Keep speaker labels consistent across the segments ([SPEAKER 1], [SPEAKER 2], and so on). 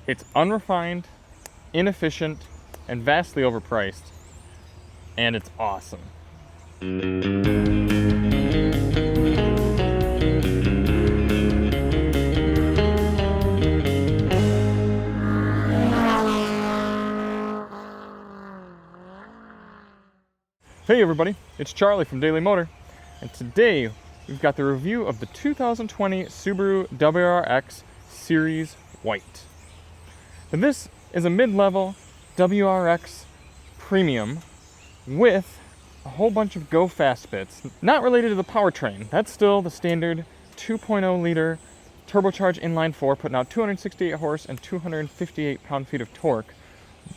[SPEAKER 1] It's unrefined, inefficient, and vastly overpriced, and it's awesome. Hey everybody, it's Charlie from Daily Motor, and today we've got the review of the 2020 Subaru WRX Series.White. And this is a mid-level WRX premium with a whole bunch of go-fast bits, not related to the powertrain. That's still the standard 2.0 liter turbocharged inline-4, putting out 268 horse and 258 pound-feet of torque.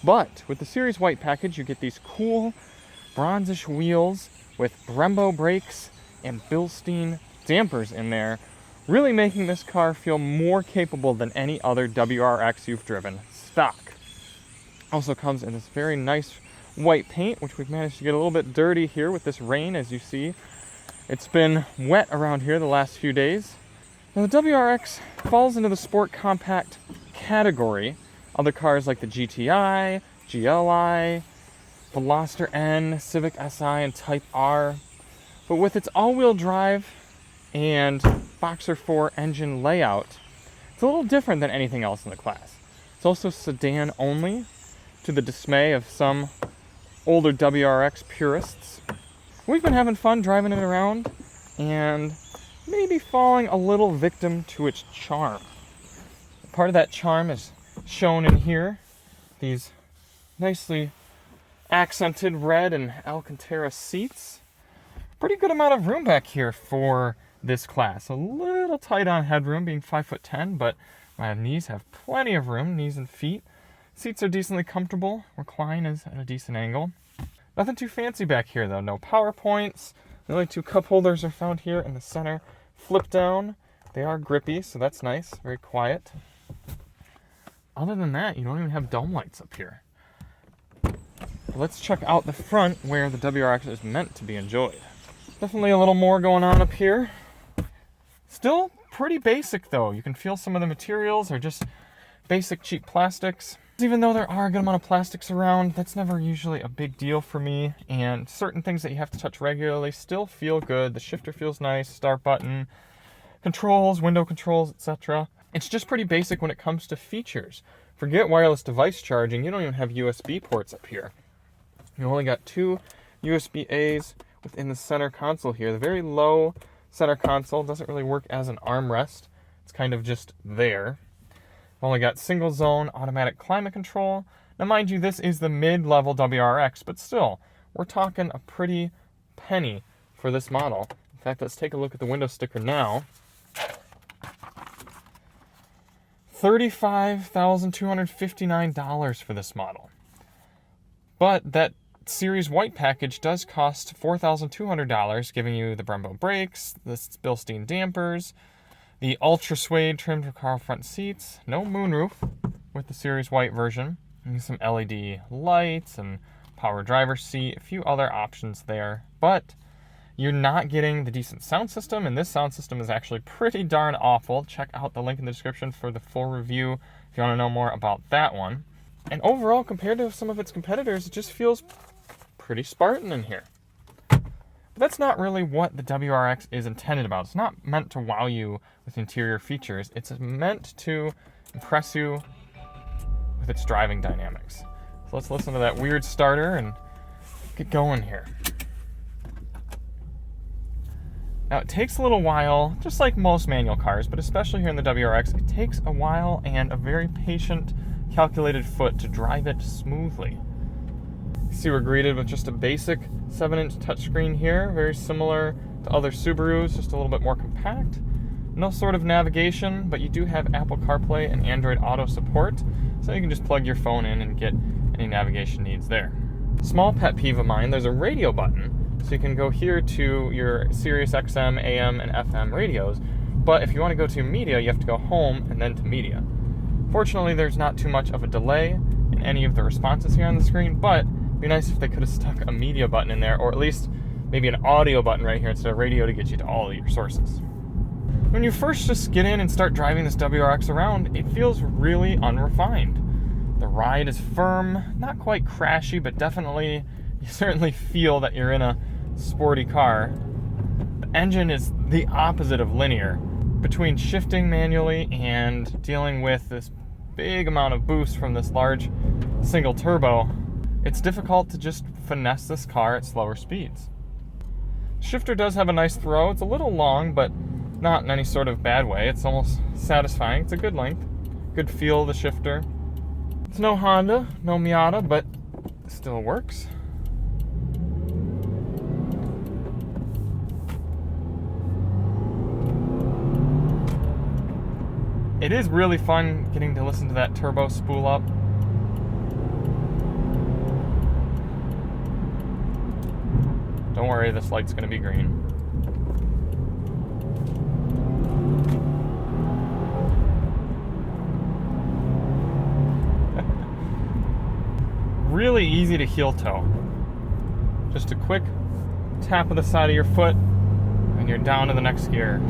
[SPEAKER 1] But with the Series.White package, you get these cool bronzish wheels with Brembo brakes and Bilstein dampers in there, really making this car feel more capable than any other WRX you've driven stock. Also comes in this very nice white paint, which we've managed to get a little bit dirty here with this rain. As you see, it's been wet around here the last few days. Now, the WRX falls into the sport compact category. Other cars like the GTI, GLI, Veloster N, Civic Si, and Type R. But with its all-wheel drive and Boxer 4 engine layout, it's a little different than anything else in the class. It's also sedan only, to the dismay of some older WRX purists. We've been having fun driving it around and maybe falling a little victim to its charm. Part of that charm is shown in here. These nicely accented red and Alcantara seats. Pretty good amount of room back here for this class. A little tight on headroom, being 5'10", but my knees have plenty of room, knees and feet. Seats are decently comfortable. Recline is at a decent angle. Nothing too fancy back here though. No power points. The only two cup holders are found here in the center. Flip down. They are grippy, so that's nice. Very quiet. Other than that, you don't even have dome lights up here. Let's check out the front where the WRX is meant to be enjoyed. Definitely a little more going on up here. Still pretty basic though. You can feel some of the materials are just basic cheap plastics. Even though there are a good amount of plastics around, that's never usually a big deal for me. And certain things that you have to touch regularly still feel good. The shifter feels nice, start button, controls, window controls, etc. It's just pretty basic when it comes to features. Forget wireless device charging, you don't even have USB ports up here. You only got two USB-A's within the center console here. The very low center console doesn't really work as an armrest. It's kind of just there. We've only got single zone automatic climate control. Now mind you, this is the mid-level WRX, but still, we're talking a pretty penny for this model. In fact, let's take a look at the window sticker now. $35,259 for this model. But that Series.White package does cost $4,200, giving you the Brembo brakes, the Bilstein dampers, the ultra suede trimmed recaro front seats, no moonroof with the Series.White version, and some LED lights and power driver seat, a few other options there. But you're not getting the decent sound system, and this sound system is actually pretty darn awful. Check out the link in the description for the full review if you want to know more about that one. And overall, compared to some of its competitors, it just feels pretty Spartan in here. But that's not really what the WRX is intended about. It's not meant to wow you with interior features. It's meant to impress you with its driving dynamics. So let's listen to that weird starter and get going here. Now, it takes a little while, just like most manual cars, but especially here in the WRX, it takes a while and a very patient, calculated foot to drive it smoothly. You see, we're greeted with just a basic 7-inch touchscreen here, very similar to other Subarus, just a little bit more compact. No sort of navigation, but you do have Apple CarPlay and Android Auto support, so you can just plug your phone in and get any navigation needs there. Small pet peeve of mine, there's a radio button, so you can go here to your Sirius XM, AM, and FM radios, but if you want to go to media, you have to go home and then to media. Fortunately, there's not too much of a delay in any of the responses here on the screen, but it'd be nice if they could have stuck a media button in there, or at least maybe an audio button right here instead of radio to get you to all of your sources. When you first just get in and start driving this WRX around, it feels really unrefined. The ride is firm, not quite crashy, but definitely, you certainly feel that you're in a sporty car. The engine is the opposite of linear. Between shifting manually and dealing with this big amount of boost from this large single turbo, it's difficult to just finesse this car at slower speeds. Shifter does have a nice throw. It's a little long, but not in any sort of bad way. It's almost satisfying. It's a good length, good feel of the shifter. It's no Honda, no Miata, but it still works. It is really fun getting to listen to that turbo spool up. Don't worry, this light's going to be green. Really easy to heel toe. Just a quick tap of the side of your foot and you're down to the next gear.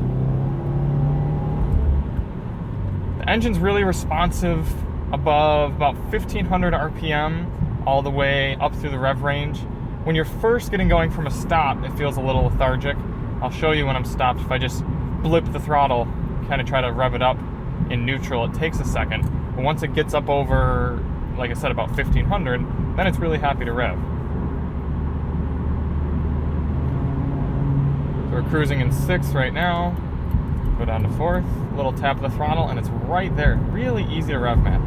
[SPEAKER 1] The engine's really responsive above about 1500 RPM all the way up through the rev range. When you're first getting going from a stop, it feels a little lethargic. I'll show you when I'm stopped. If I just blip the throttle, kind of try to rev it up in neutral, it takes a second. But once it gets up over, like I said, about 1500, then it's really happy to rev. So we're cruising in 6th right now. Go down to 4th, little tap of the throttle, and it's right there. Really easy to rev match.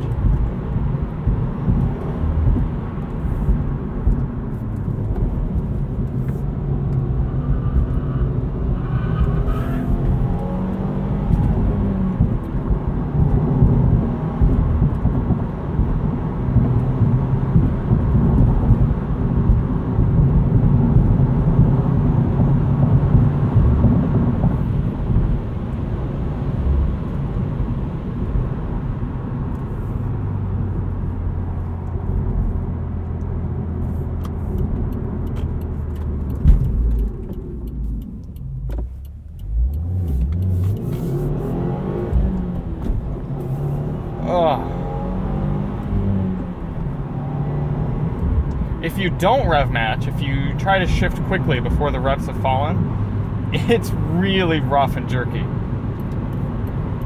[SPEAKER 1] If you don't rev match, if you try to shift quickly before the revs have fallen, it's really rough and jerky.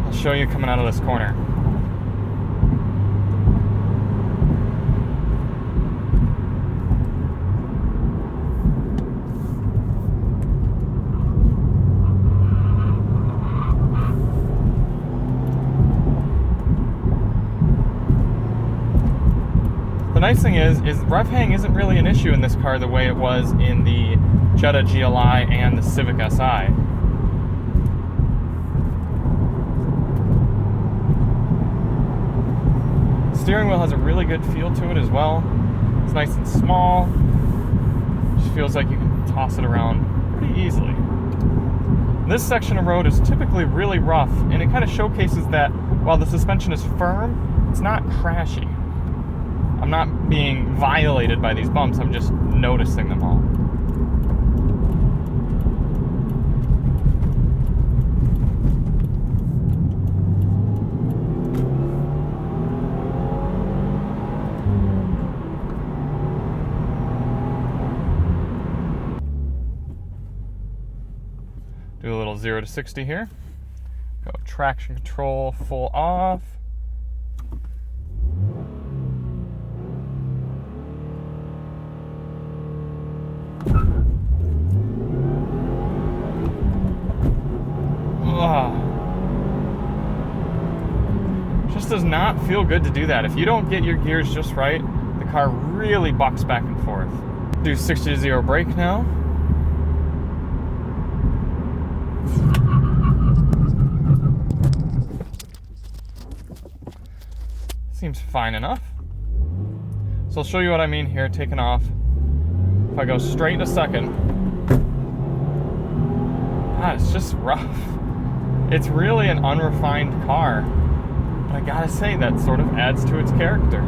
[SPEAKER 1] I'll show you coming out of this corner. The nice thing is rev hang isn't really an issue in this car the way it was in the Jetta GLI and the Civic Si. Steering wheel has a really good feel to it as well. It's nice and small. Just feels like you can toss it around pretty easily. This section of road is typically really rough, and it kind of showcases that while the suspension is firm, it's not crashy. I'm not being violated by these bumps, I'm just noticing them all. Do a little 0 to 60 here. Go traction control full off. Just does not feel good to do that. If you don't get your gears just right, the car really bucks back and forth. Do 60 to 0 brake now. Seems fine enough. So I'll show you what I mean here, taking off. If I go straight in a second, God, it's just rough. It's really an unrefined car. But I gotta say, that sort of adds to its character.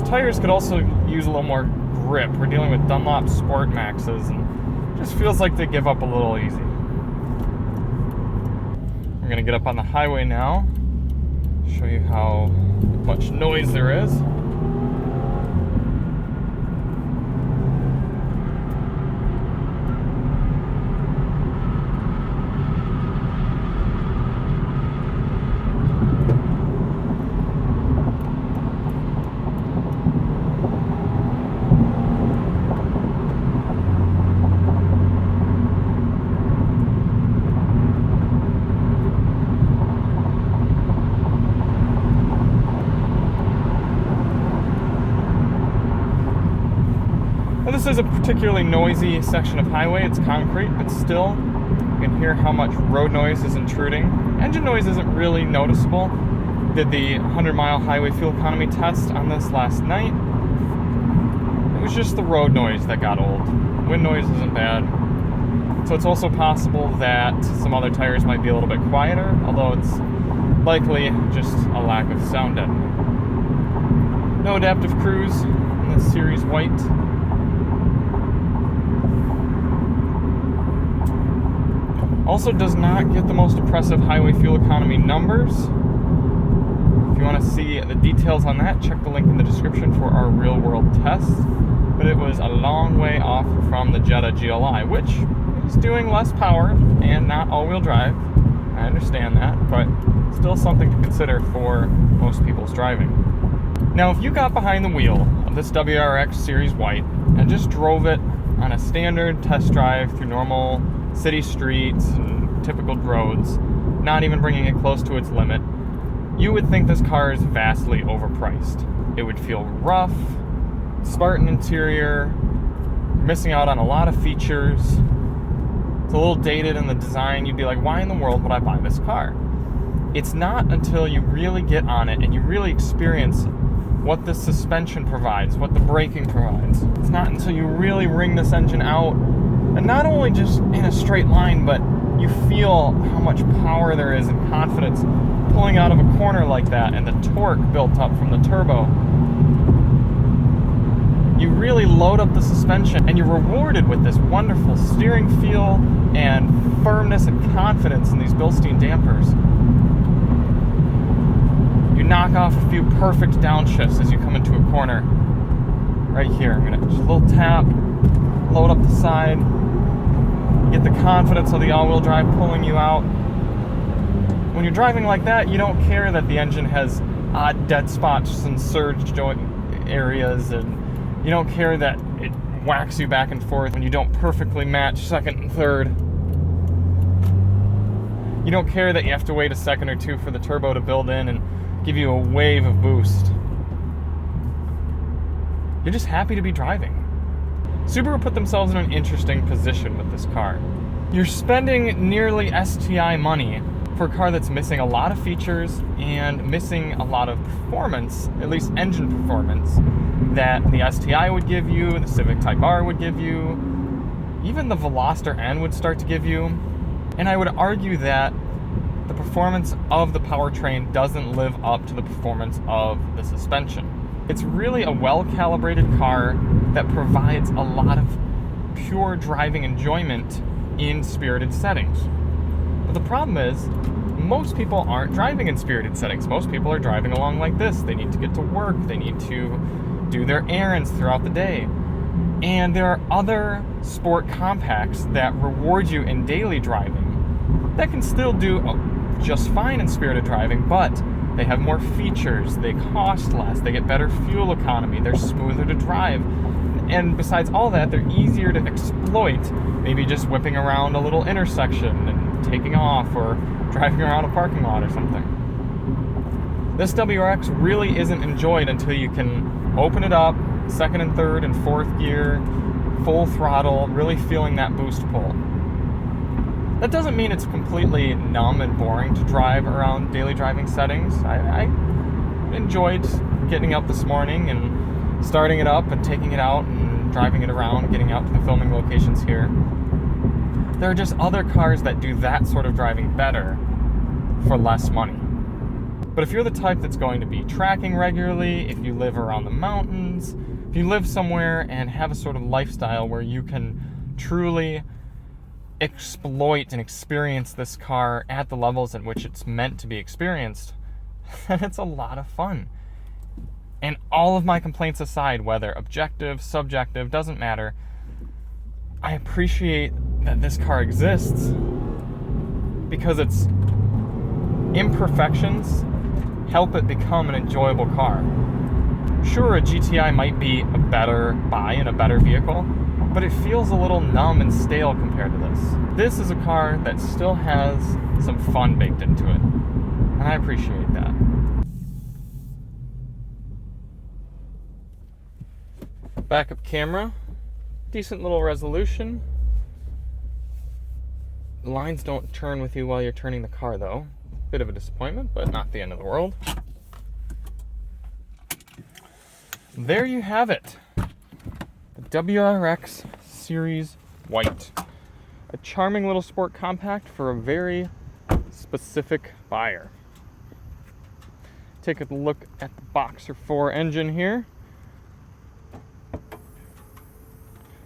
[SPEAKER 1] tires could also use a little more grip. We're dealing with Dunlop Sport Maxes, and it just feels like they give up a little easy. I'm gonna get up on the highway now, show you how much noise there is. This is a particularly noisy section of highway. It's concrete, but still, you can hear how much road noise is intruding. Engine noise isn't really noticeable. Did the 100-mile highway fuel economy test on this last night. It was just the road noise that got old. Wind noise isn't bad. So it's also possible that some other tires might be a little bit quieter, although it's likely just a lack of sound deadening. No adaptive cruise in the Series.White. Also does not get the most impressive highway fuel economy numbers. If you want to see the details on that, check the link in the description for our real-world test. But it was a long way off from the Jetta GLI, which is doing less power and not all-wheel drive. I understand that, but still something to consider for most people's driving. Now, if you got behind the wheel of this WRX Series.White and just drove it on a standard test drive through normal city streets and typical roads, not even bringing it close to its limit, you would think this car is vastly overpriced. It would feel rough, Spartan interior, missing out on a lot of features. It's a little dated in the design. You'd be like, why in the world would I buy this car? It's not until you really get on it and you really experience what the suspension provides, what the braking provides. It's not until you really wring this engine out, and not only just in a straight line, but you feel how much power there is and confidence pulling out of a corner like that, and the torque built up from the turbo. You really load up the suspension, and you're rewarded with this wonderful steering feel and firmness and confidence in these Bilstein dampers. You knock off a few perfect downshifts as you come into a corner. Right here, I'm gonna just a little tap, load up the side. Get the confidence of the all-wheel drive pulling you out. When you're driving like that, you don't care that the engine has odd dead spots and surge joint areas, and you don't care that it whacks you back and forth when you don't perfectly match second and third. You don't care that you have to wait a second or two for the turbo to build in and give you a wave of boost. You're just happy to be driving. Subaru put themselves in an interesting position with this car. You're spending nearly STI money for a car that's missing a lot of features and missing a lot of performance, at least engine performance, that the STI would give you, the Civic Type R would give you, even the Veloster N would start to give you. And I would argue that the performance of the powertrain doesn't live up to the performance of the suspension. It's really a well-calibrated car that provides a lot of pure driving enjoyment in spirited settings. But the problem is, most people aren't driving in spirited settings. Most people are driving along like this. They need to get to work. They need to do their errands throughout the day. And there are other sport compacts that reward you in daily driving that can still do just fine in spirited driving, but they have more features, they cost less, they get better fuel economy, they're smoother to drive. And besides all that, they're easier to exploit, maybe just whipping around a little intersection and taking off, or driving around a parking lot or something. This WRX really isn't enjoyed until you can open it up, second and third and fourth gear, full throttle, really feeling that boost pull. That doesn't mean it's completely numb and boring to drive around daily driving settings. I enjoyed getting up this morning and starting it up and taking it out and driving it around, getting out to the filming locations here. There are just other cars that do that sort of driving better for less money. But if you're the type that's going to be tracking regularly, if you live around the mountains, if you live somewhere and have a sort of lifestyle where you can truly exploit and experience this car at the levels at which it's meant to be experienced, then it's a lot of fun. And all of my complaints aside, whether objective, subjective, doesn't matter, I appreciate that this car exists because its imperfections help it become an enjoyable car. Sure, a GTI might be a better buy and a better vehicle, but it feels a little numb and stale compared to this. This is a car that still has some fun baked into it, and I appreciate that. Backup camera, decent little resolution. The lines don't turn with you while you're turning the car though. Bit of a disappointment, but not the end of the world. There you have it. The WRX Series.White. A charming little sport compact for a very specific buyer. Take a look at the Boxer 4 engine here.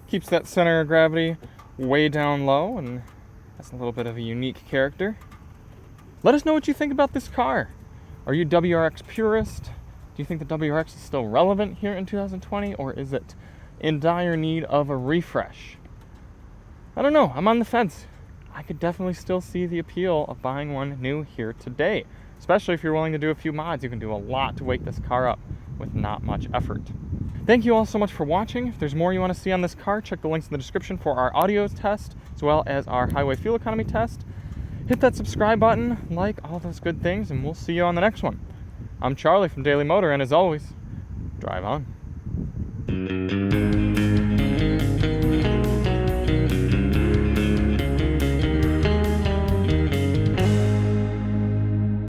[SPEAKER 1] Keeps that center of gravity way down low and has a little bit of a unique character. Let us know what you think about this car. Are you a WRX purist? Do you think the WRX is still relevant here in 2020, or is it in dire need of a refresh? I don't know. I'm on the fence. I could definitely still see the appeal of buying one new here today, especially if you're willing to do a few mods. You can do a lot to wake this car up with not much effort. Thank you all so much for watching. If there's more you want to see on this car, check the links in the description for our audio test, as well as our highway fuel economy test. Hit that subscribe button, like all those good things, and we'll see you on the next one. I'm Charlie from Daily Motor, and as always, drive on.